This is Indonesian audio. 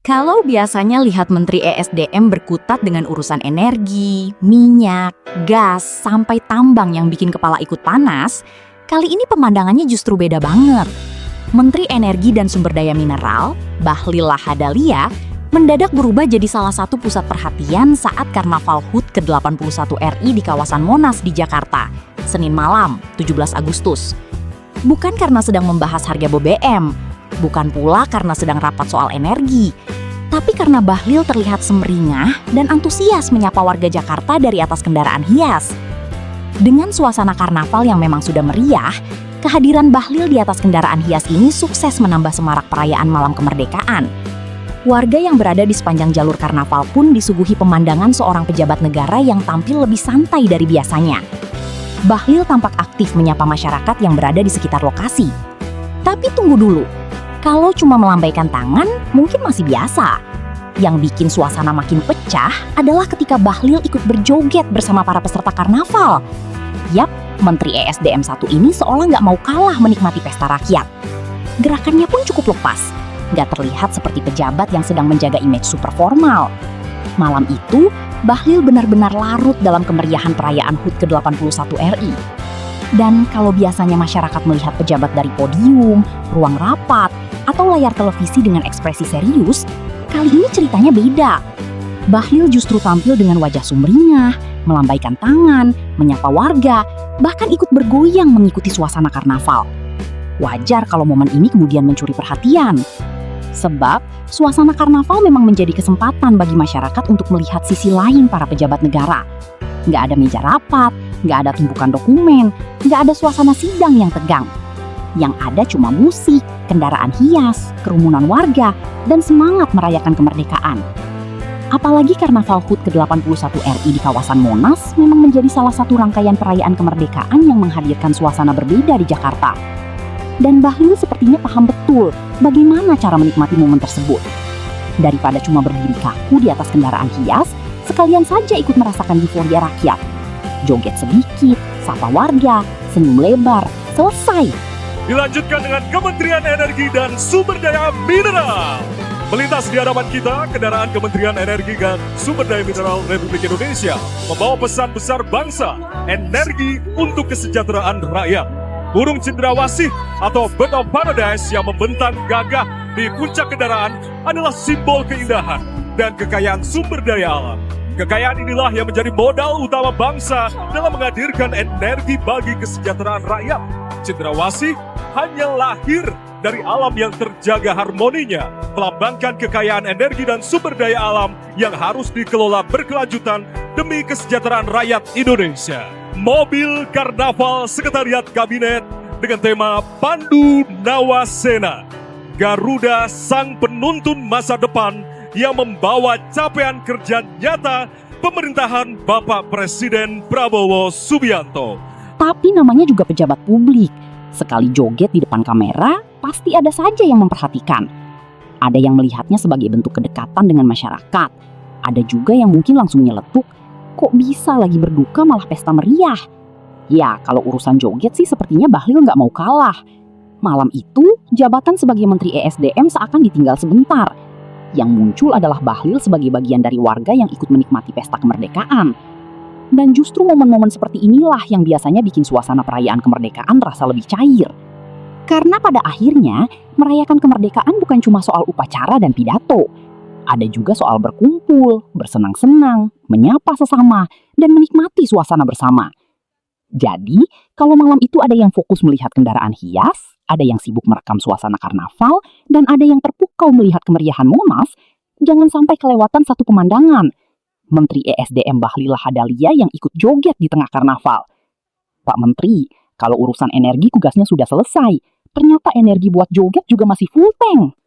Kalau biasanya lihat Menteri ESDM berkutat dengan urusan energi, minyak, gas, sampai tambang yang bikin kepala ikut panas, kali ini pemandangannya justru beda banget. Menteri Energi dan Sumber Daya Mineral, Bahlil Lahadalia, mendadak berubah jadi salah satu pusat perhatian saat Karnaval HUT ke-81 RI di kawasan Monas di Jakarta, Senin malam, 17 Agustus. Bukan karena sedang membahas harga BBM, bukan pula karena sedang rapat soal energi, tapi karena Bahlil terlihat semeringah dan antusias menyapa warga Jakarta dari atas kendaraan hias. Dengan suasana karnaval yang memang sudah meriah, kehadiran Bahlil di atas kendaraan hias ini sukses menambah semarak perayaan malam kemerdekaan. Warga yang berada di sepanjang jalur karnaval pun disuguhi pemandangan seorang pejabat negara yang tampil lebih santai dari biasanya. Bahlil tampak aktif menyapa masyarakat yang berada di sekitar lokasi. Tapi tunggu dulu. Kalau cuma melambaikan tangan, mungkin masih biasa. Yang bikin suasana makin pecah adalah ketika Bahlil ikut berjoget bersama para peserta karnaval. Yap, Menteri ESDM 1 ini seolah nggak mau kalah menikmati pesta rakyat. Gerakannya pun cukup lepas, nggak terlihat seperti pejabat yang sedang menjaga image super formal. Malam itu, Bahlil benar-benar larut dalam kemeriahan perayaan HUT ke-81 RI. Dan kalau biasanya masyarakat melihat pejabat dari podium, ruang rapat, atau layar televisi dengan ekspresi serius, kali ini ceritanya beda. Bahlil justru tampil dengan wajah sumringah, melambaikan tangan, menyapa warga, bahkan ikut bergoyang mengikuti suasana karnaval. Wajar kalau momen ini kemudian mencuri perhatian. Sebab, suasana karnaval memang menjadi kesempatan bagi masyarakat untuk melihat sisi lain para pejabat negara. Nggak ada meja rapat, nggak ada tumpukan dokumen, nggak ada suasana sidang yang tegang. Yang ada cuma musik, kendaraan hias, kerumunan warga, dan semangat merayakan kemerdekaan. Apalagi Karnaval HUT ke-81 RI di kawasan Monas memang menjadi salah satu rangkaian perayaan kemerdekaan yang menghadirkan suasana berbeda di Jakarta. Dan Bahlil sepertinya paham betul bagaimana cara menikmati momen tersebut. Daripada cuma berdiri kaku di atas kendaraan hias, sekalian saja ikut merasakan euforia rakyat. Joget sedikit, sapa warga, senyum lebar, selesai. Dilanjutkan dengan Kementerian Energi dan Sumber Daya Mineral. Melintas di hadapan kita, kendaraan Kementerian Energi dan Sumber Daya Mineral Republik Indonesia membawa pesan besar bangsa, energi untuk kesejahteraan rakyat. Burung cendrawasih atau bird of paradise yang membentang gagah di puncak kendaraan adalah simbol keindahan dan kekayaan sumber daya alam. Kekayaan inilah yang menjadi modal utama bangsa dalam menghadirkan energi bagi kesejahteraan rakyat. Cendrawasih hanya lahir dari alam yang terjaga harmoninya, melambangkan kekayaan energi dan sumber daya alam yang harus dikelola berkelanjutan demi kesejahteraan rakyat Indonesia. Mobil Karnaval Sekretariat Kabinet dengan tema Pandu Nawasena, Garuda Sang Penuntun Masa Depan yang membawa capaian kerja nyata pemerintahan Bapak Presiden Prabowo Subianto. Tapi namanya juga pejabat publik. Sekali joget di depan kamera, pasti ada saja yang memperhatikan. Ada yang melihatnya sebagai bentuk kedekatan dengan masyarakat. Ada juga yang mungkin langsung nyeletuk, kok bisa lagi berduka malah pesta meriah? Ya, kalau urusan joget sih sepertinya Bahlil nggak mau kalah. Malam itu, jabatan sebagai Menteri ESDM seakan ditinggal sebentar. Yang muncul adalah Bahlil sebagai bagian dari warga yang ikut menikmati pesta kemerdekaan. Dan justru momen-momen seperti inilah yang biasanya bikin suasana perayaan kemerdekaan terasa lebih cair. Karena pada akhirnya, merayakan kemerdekaan bukan cuma soal upacara dan pidato. Ada juga soal berkumpul, bersenang-senang, menyapa sesama, dan menikmati suasana bersama. Jadi, kalau malam itu ada yang fokus melihat kendaraan hias, ada yang sibuk merekam suasana karnaval, dan ada yang terpukau melihat kemeriahan Monas, jangan sampai kelewatan satu pemandangan. Menteri ESDM Bahlil Lahadalia yang ikut joget di tengah karnaval. Pak Menteri, kalau urusan energi tugasnya sudah selesai. Ternyata energi buat joget juga masih full tank.